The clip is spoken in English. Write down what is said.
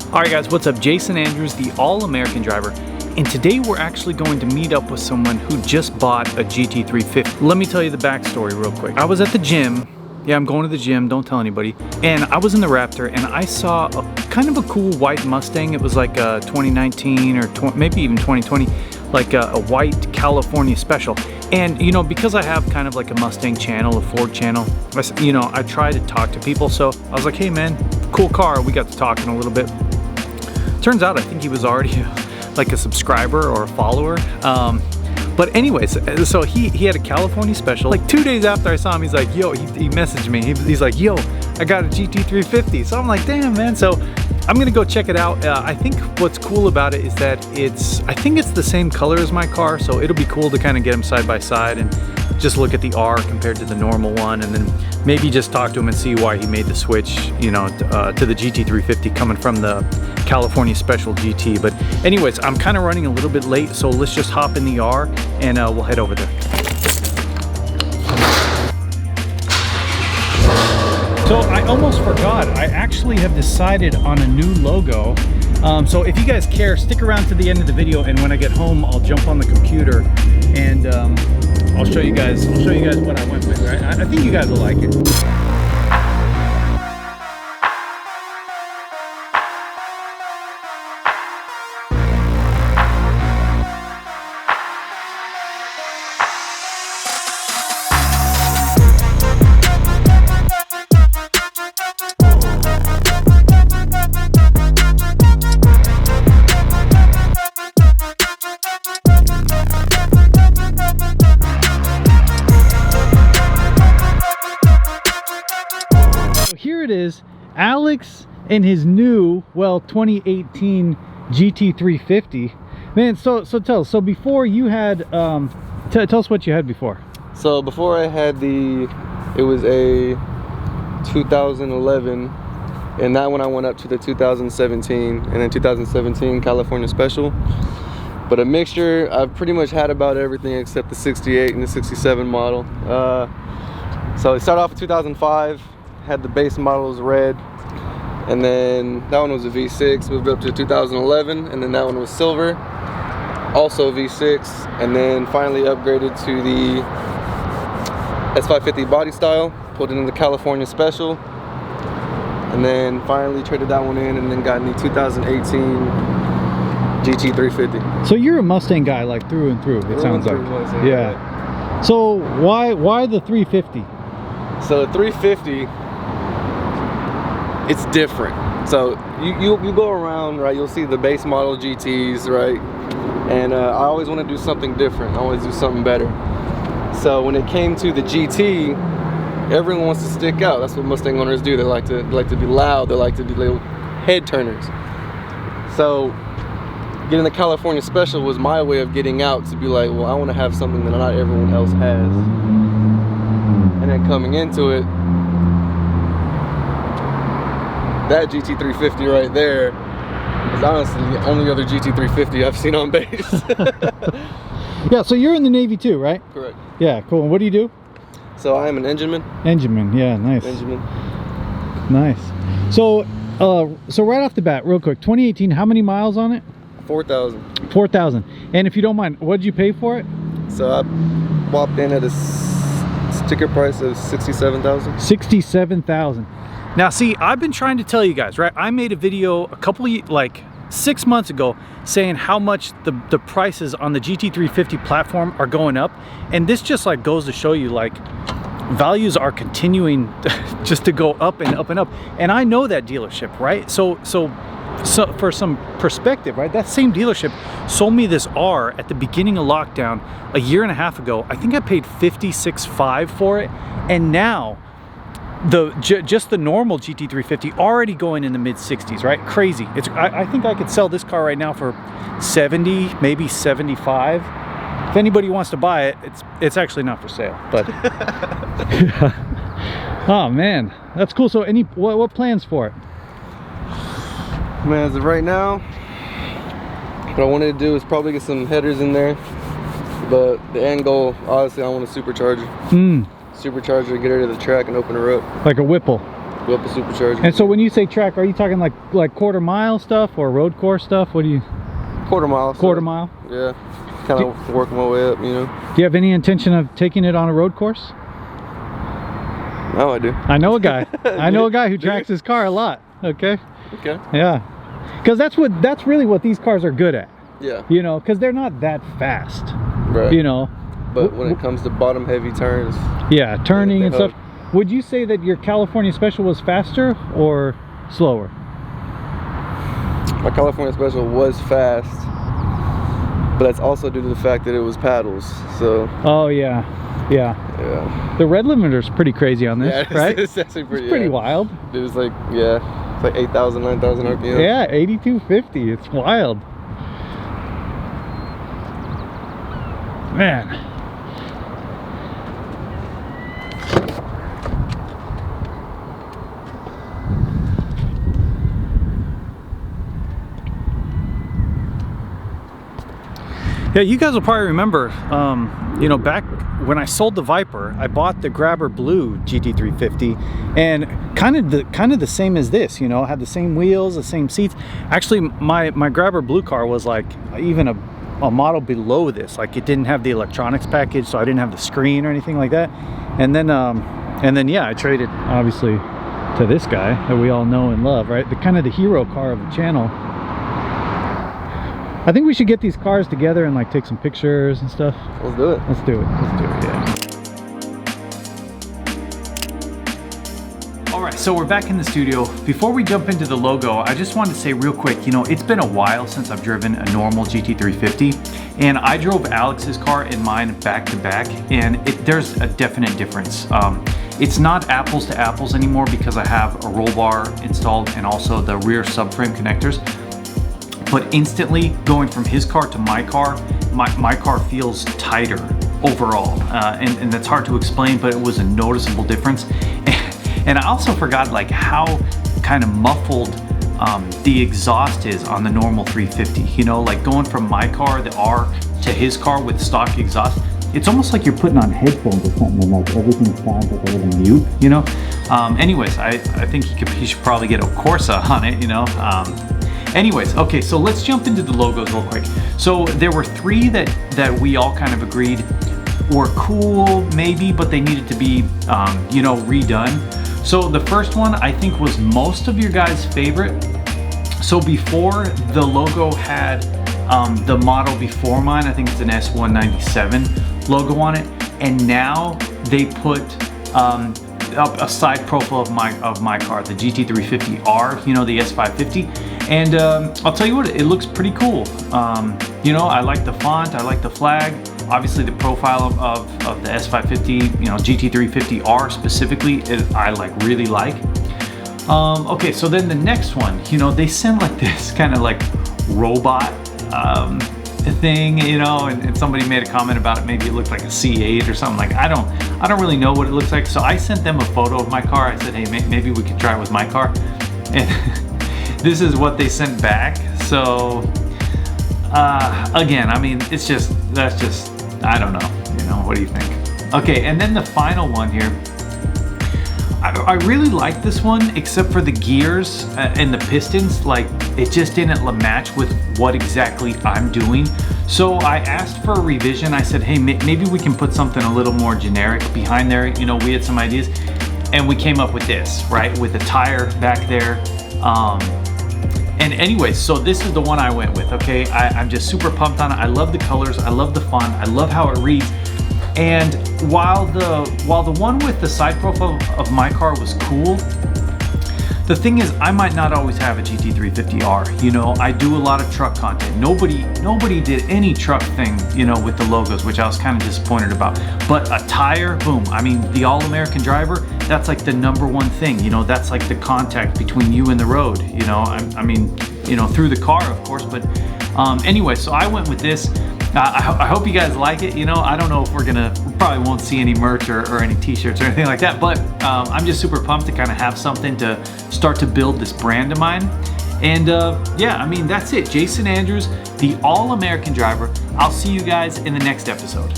Alright guys, what's up? Jason Andrews, the All-American driver, and today we're actually going to meet up with someone who just bought a GT350. Let me tell you the backstory real quick. I was at the gym. Yeah, I'm going to the gym, don't tell anybody. And I was in the Raptor and I saw a kind of a cool white Mustang. It was like a 2019 or maybe even 2020, like a white California special. And you know, because I have kind of like a Mustang channel, a Ford channel, I try to talk to people. So I was like, hey man, cool car. We got to talking a little bit. Turns out I think he was already like a subscriber or a follower. But anyways, so he had a California special. Like 2 days after I saw him, he's like, yo, he messaged me. He's like, yo, I got a GT350. So I'm like, damn, man. So I'm gonna go check it out. I think what's cool about it is that I think it's the same color as my car. So it'll be cool to kind of get them side by side and just look at the R compared to the normal one, and then maybe just talk to him and see why he made the switch, you know, to the GT350 coming from the California Special GT. But anyways, I'm kind of running a little bit late, so let's just hop in the R and we'll head over there. So I almost forgot, I actually have decided on a new logo. So if you guys care, stick around to the end of the video, and when I get home, I'll jump on the computer and I'll show you guys what I went with, right? I think you guys will like it. Here it is, Alex and his new, well, 2018 GT350. Man, so before you had, tell us what you had before. So before I had it was a 2011, and that one I went up to the 2017, and then 2017 California Special. But a mixture, I've pretty much had about everything except the 68 and the 67 model. So it started off in 2005. Had the base model was red, and then that one was a V6, moved up to 2011, and then that one was silver, also V6, and then finally upgraded to the S550 body style, put it in the California Special, and then finally traded that one in, and then got in the 2018 GT350. So you're a Mustang guy, like through and through, it sounds like. Yeah. So why the 350? So the 350, it's different. So you go around, right, you'll see the base model GTs, right, and I always want to do something different. I always do something better. So when it came to the GT, everyone wants to stick out. That's what Mustang owners do. They like to be loud. They like to be little head turners. So getting the California Special was my way of getting out, to be like, well, I want to have something that not everyone else has. And then coming into it, that GT350 right there is honestly the only other GT350 I've seen on base. Yeah, so you're in the Navy too, right? Correct. Yeah, cool. And what do you do? So I am an engineman. Engineman, yeah, nice. Engineman. Nice. So right off the bat, real quick, 2018, how many miles on it? 4,000. 4,000. And if you don't mind, what did you pay for it? So I walked in at a sticker price of $67,000. $67,000. Now see, I've been trying to tell you guys, right? I made a video like 6 months ago saying how much the prices on the GT350 platform are going up, and this just like goes to show you, like, values are continuing just to go up and up and up. And I know that dealership, right? So for some perspective, right, that same dealership sold me this R at the beginning of lockdown a year and a half ago. I think I paid $56,500 for it, and now just the normal GT350 already going in the mid 60s, right? Crazy. I think I could sell this car right now for 70, maybe 75. If anybody wants to buy it, it's actually not for sale, but oh man, that's cool. So what plans for it? Man, as of right now, what I wanted to do is probably get some headers in there, but the end goal, honestly, I want a supercharger. Supercharger, get her to the track and open her up. Like a Whipple. go up a supercharger. And so when you say track, are you talking like quarter mile stuff or road course stuff? What do you? Quarter mile. Quarter mile? Yeah. Kind of working my way up, you know. Do you have any intention of taking it on a road course? No, I do. I know a guy. I know a guy who tracks his car a lot. Okay. Okay. Yeah. Because that's really what these cars are good at. Yeah. You know, because they're not that fast. Right. You know. But when it comes to bottom heavy turns. Yeah, turning and hug. stuff. Would you say that your California Special was faster or slower? My California Special was fast, but that's also due to the fact that it was paddles. So. Oh yeah. Yeah. The red limiter's pretty crazy on this, yeah, right? It's actually pretty wild. It was like, yeah, it's like 8,000, 9,000 RPM. Yeah, 8250. It's wild. Man. Yeah, you guys will probably remember, you know, back when I sold the Viper, I bought the Grabber Blue GT350, and kind of the same as this, you know, had the same wheels, the same seats. Actually, my Grabber Blue car was like even a model below this. Like, it didn't have the electronics package, so I didn't have the screen or anything like that. And then yeah, I traded obviously to this guy that we all know and love, right? The kind of the hero car of the channel. I think we should get these cars together and like take some pictures and stuff. Let's do it. Let's do it. Let's do it, yeah. All right, so we're back in the studio. Before we jump into the logo, I just wanted to say real quick, you know, it's been a while since I've driven a normal GT350, and I drove Alex's car and mine back to back, and there's a definite difference. It's not apples to apples anymore because I have a roll bar installed and also the rear subframe connectors. But instantly going from his car to my car feels tighter overall, and that's hard to explain, but it was a noticeable difference. And I also forgot like how kind of muffled the exhaust is on the normal 350. You know, like going from my car, the R, to his car with stock exhaust, it's almost like you're putting on headphones or something, and like everything sounds like a little mute, you know. Anyways, I think he should probably get a Corsa on it, you know. Anyways, okay, so let's jump into the logos real quick. So there were three that we all kind of agreed were cool, maybe, but they needed to be, you know, redone. So the first one I think was most of your guys' favorite. So before, the logo had the model before mine, I think it's an S197 logo on it, and now they put up a side profile of my car, the GT350R, you know, the S550. And I'll tell you what, it looks pretty cool. You know, I like the font, I like the flag. Obviously the profile of the S550, you know, GT350R specifically, I really like. Okay, so then the next one, you know, they sent like this kind of like robot thing, you know, and somebody made a comment about it. Maybe it looked like a C8 or something. Like, I don't really know what it looks like. So I sent them a photo of my car. I said, hey, maybe we could try it with my car. And this is what they sent back. So again, I mean, that's just, I don't know, you know, what do you think? Okay, and then the final one here, I really like this one, except for the gears and the pistons. Like, it just didn't match with what exactly I'm doing. So I asked for a revision. I said, hey, maybe we can put something a little more generic behind there. You know, we had some ideas, and we came up with this, right? With the tire back there. And anyways, so this is the one I went with, okay? I'm just super pumped on it. I love the colors, I love the font, I love how it reads. And while the one with the side profile of my car was cool, the thing is, I might not always have a GT350R. You know, I do a lot of truck content. Nobody did any truck thing, you know, with the logos, which I was kind of disappointed about. But a tire, boom. I mean, the all-American driver, that's like the #1 thing. You know, that's like the contact between you and the road. You know, I mean, you know, through the car, of course. But anyway, so I went with this. I hope you guys like it. You know, I don't know if we probably won't see any merch or any t-shirts or anything like that, but I'm just super pumped to kind of have something to start to build this brand of mine. And yeah, I mean, that's it. Jason Andrews, the all-American driver. I'll see you guys in the next episode.